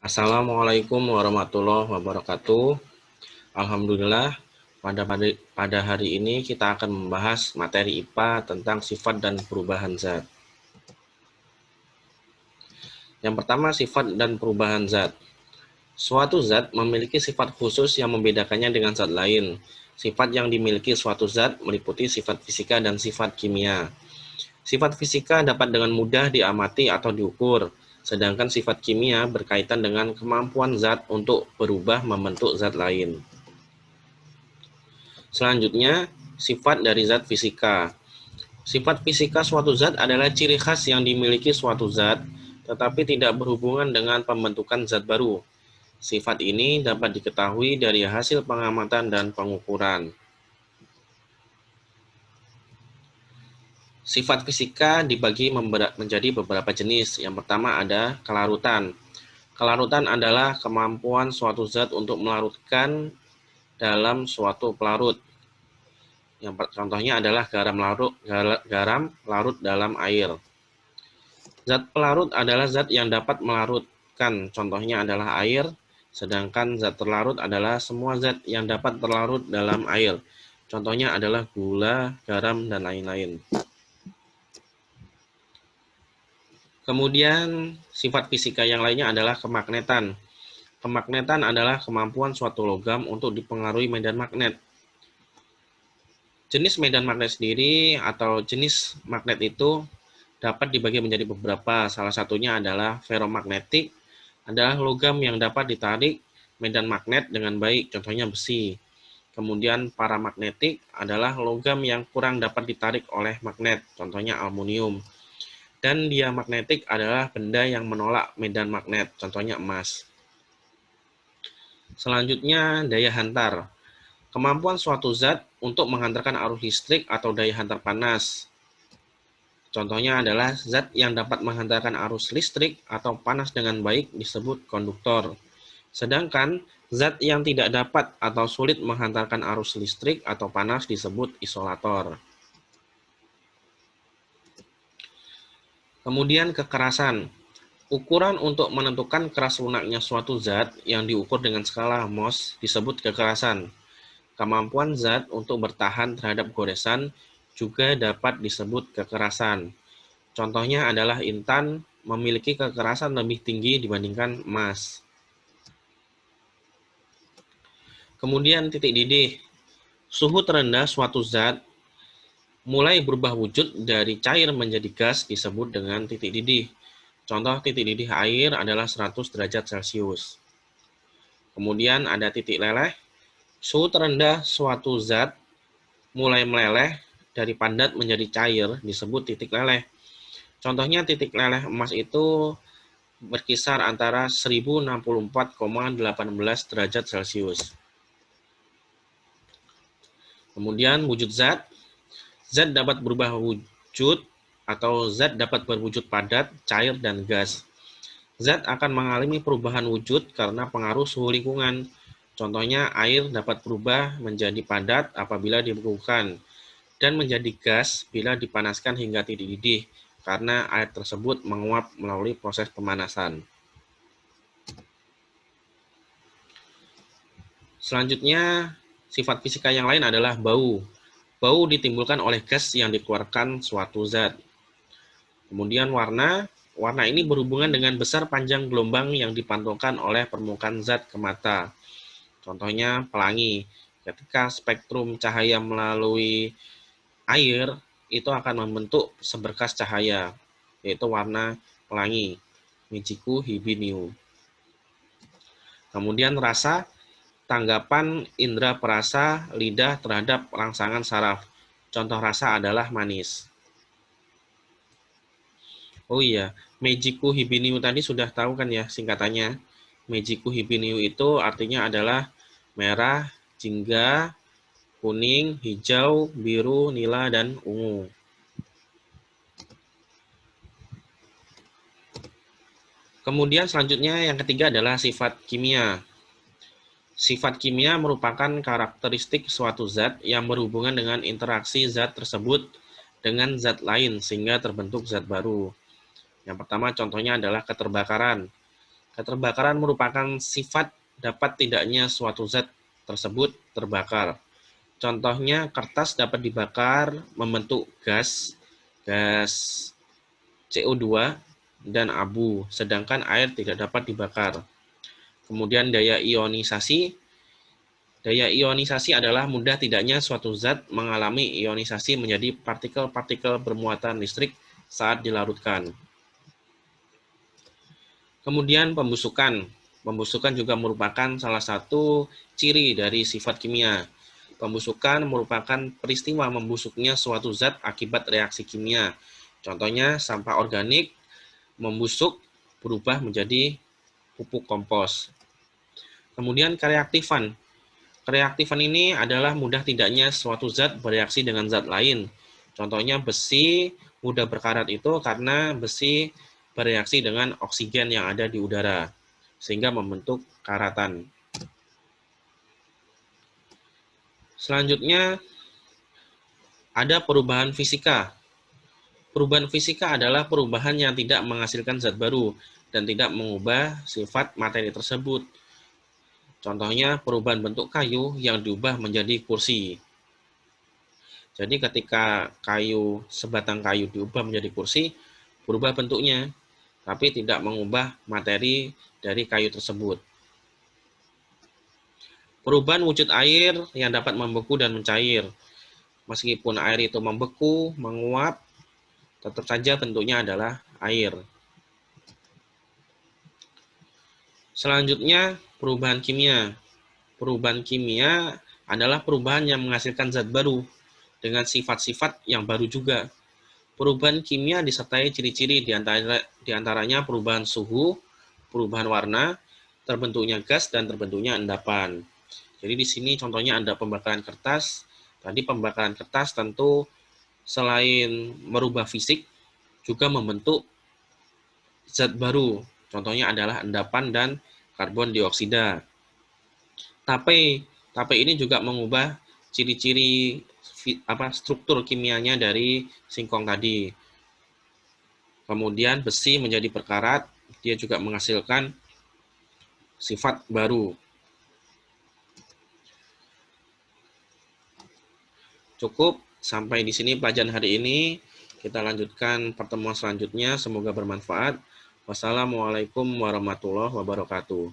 Assalamualaikum warahmatullahi wabarakatuh. Alhamdulillah, pada hari ini kita akan membahas materi IPA tentang sifat dan perubahan zat. Yang pertama, sifat dan perubahan zat. Suatu zat memiliki sifat khusus yang membedakannya dengan zat lain. Sifat yang dimiliki suatu zat meliputi sifat fisika dan sifat kimia. Sifat fisika dapat dengan mudah diamati atau diukur, sedangkan sifat kimia berkaitan dengan kemampuan zat untuk berubah membentuk zat lain. Selanjutnya, sifat dari zat fisika. Sifat fisika suatu zat adalah ciri khas yang dimiliki suatu zat, tetapi tidak berhubungan dengan pembentukan zat baru. Sifat ini dapat diketahui dari hasil pengamatan dan pengukuran. Sifat fisika dibagi menjadi beberapa jenis. Yang pertama ada kelarutan. Kelarutan adalah kemampuan suatu zat untuk melarutkan dalam suatu pelarut. Contohnya adalah garam larut dalam air. Zat pelarut adalah zat yang dapat melarutkan. Contohnya adalah air. Sedangkan zat terlarut adalah semua zat yang dapat terlarut dalam air. Contohnya adalah gula, garam, dan lain-lain. Kemudian sifat fisika yang lainnya adalah kemagnetan. Kemagnetan adalah kemampuan suatu logam untuk dipengaruhi medan magnet. Jenis medan magnet sendiri atau jenis magnet itu dapat dibagi menjadi beberapa. Salah satunya adalah ferromagnetik, adalah logam yang dapat ditarik medan magnet dengan baik, contohnya besi. Kemudian paramagnetik adalah logam yang kurang dapat ditarik oleh magnet, contohnya aluminium. Dan diamagnetik adalah benda yang menolak medan magnet, contohnya emas. Selanjutnya, daya hantar. Kemampuan suatu zat untuk menghantarkan arus listrik atau daya hantar panas. Contohnya adalah zat yang dapat menghantarkan arus listrik atau panas dengan baik disebut konduktor. Sedangkan zat yang tidak dapat atau sulit menghantarkan arus listrik atau panas disebut isolator. Kemudian kekerasan. Ukuran untuk menentukan keras lunaknya suatu zat yang diukur dengan skala Mohs disebut kekerasan. Kemampuan zat untuk bertahan terhadap goresan juga dapat disebut kekerasan. Contohnya adalah intan memiliki kekerasan lebih tinggi dibandingkan emas. Kemudian titik didih. Suhu terendah suatu zat mulai berubah wujud dari cair menjadi gas disebut dengan titik didih. Contoh titik didih air adalah 100 derajat Celcius. Kemudian ada titik leleh. Suhu terendah suatu zat mulai meleleh dari padat menjadi cair disebut titik leleh. Contohnya titik leleh emas itu berkisar antara 1064,18 derajat Celcius. Kemudian wujud zat. Zat dapat berubah wujud atau zat dapat berwujud padat, cair, dan gas. Zat akan mengalami perubahan wujud karena pengaruh suhu lingkungan. Contohnya air dapat berubah menjadi padat apabila dibekukan dan menjadi gas bila dipanaskan hingga titik didih karena air tersebut menguap melalui proses pemanasan. Selanjutnya, sifat fisika yang lain adalah bau. Bau ditimbulkan oleh gas yang dikeluarkan suatu zat. Kemudian warna. Warna ini berhubungan dengan besar panjang gelombang yang dipantulkan oleh permukaan zat ke mata. Contohnya pelangi. Ketika spektrum cahaya melalui air, itu akan membentuk seberkas cahaya, yaitu warna pelangi, Michiko Hibiniu. Kemudian rasa. Tanggapan indera perasa lidah terhadap rangsangan saraf. Contoh rasa adalah manis. Oh iya, Meijiko Hibiniu tadi sudah tahu kan ya singkatannya. Meijiko Hibiniu itu artinya adalah merah, jingga, kuning, hijau, biru, nila, dan ungu. Kemudian selanjutnya yang ketiga adalah sifat kimia. Sifat kimia merupakan karakteristik suatu zat yang berhubungan dengan interaksi zat tersebut dengan zat lain sehingga terbentuk zat baru. Yang pertama contohnya adalah keterbakaran. Keterbakaran merupakan sifat dapat tidaknya suatu zat tersebut terbakar. Contohnya, kertas dapat dibakar membentuk gas CO2 dan abu, sedangkan air tidak dapat dibakar. Kemudian daya ionisasi. Daya ionisasi adalah mudah tidaknya suatu zat mengalami ionisasi menjadi partikel-partikel bermuatan listrik saat dilarutkan. Kemudian pembusukan. Pembusukan juga merupakan salah satu ciri dari sifat kimia. Pembusukan merupakan peristiwa membusuknya suatu zat akibat reaksi kimia. Contohnya sampah organik membusuk berubah menjadi pupuk kompos. Kemudian kereaktifan. Kereaktifan ini adalah mudah tidaknya suatu zat bereaksi dengan zat lain. Contohnya besi mudah berkarat itu karena besi bereaksi dengan oksigen yang ada di udara, sehingga membentuk karatan. Selanjutnya, ada perubahan fisika. Perubahan fisika adalah perubahan yang tidak menghasilkan zat baru dan tidak mengubah sifat materi tersebut. Contohnya perubahan bentuk kayu yang diubah menjadi kursi. Jadi ketika sebatang kayu diubah menjadi kursi, berubah bentuknya, tapi tidak mengubah materi dari kayu tersebut. Perubahan wujud air yang dapat membeku dan mencair. Meskipun air itu membeku, menguap, tetap saja bentuknya adalah air. Selanjutnya, perubahan kimia. Perubahan kimia adalah perubahan yang menghasilkan zat baru dengan sifat-sifat yang baru juga. Perubahan kimia disertai ciri-ciri diantaranya perubahan suhu, perubahan warna, terbentuknya gas, dan terbentuknya endapan. Jadi di sini contohnya ada pembakaran kertas. Tadi pembakaran kertas tentu selain merubah fisik, juga membentuk zat baru. Contohnya adalah endapan dan karbon dioksida. Tape ini juga mengubah ciri-ciri struktur kimianya dari singkong tadi. Kemudian besi menjadi berkarat, dia juga menghasilkan sifat baru. Cukup sampai di sini pelajaran hari ini. Kita lanjutkan pertemuan selanjutnya. Semoga bermanfaat. Wassalamualaikum warahmatullahi wabarakatuh.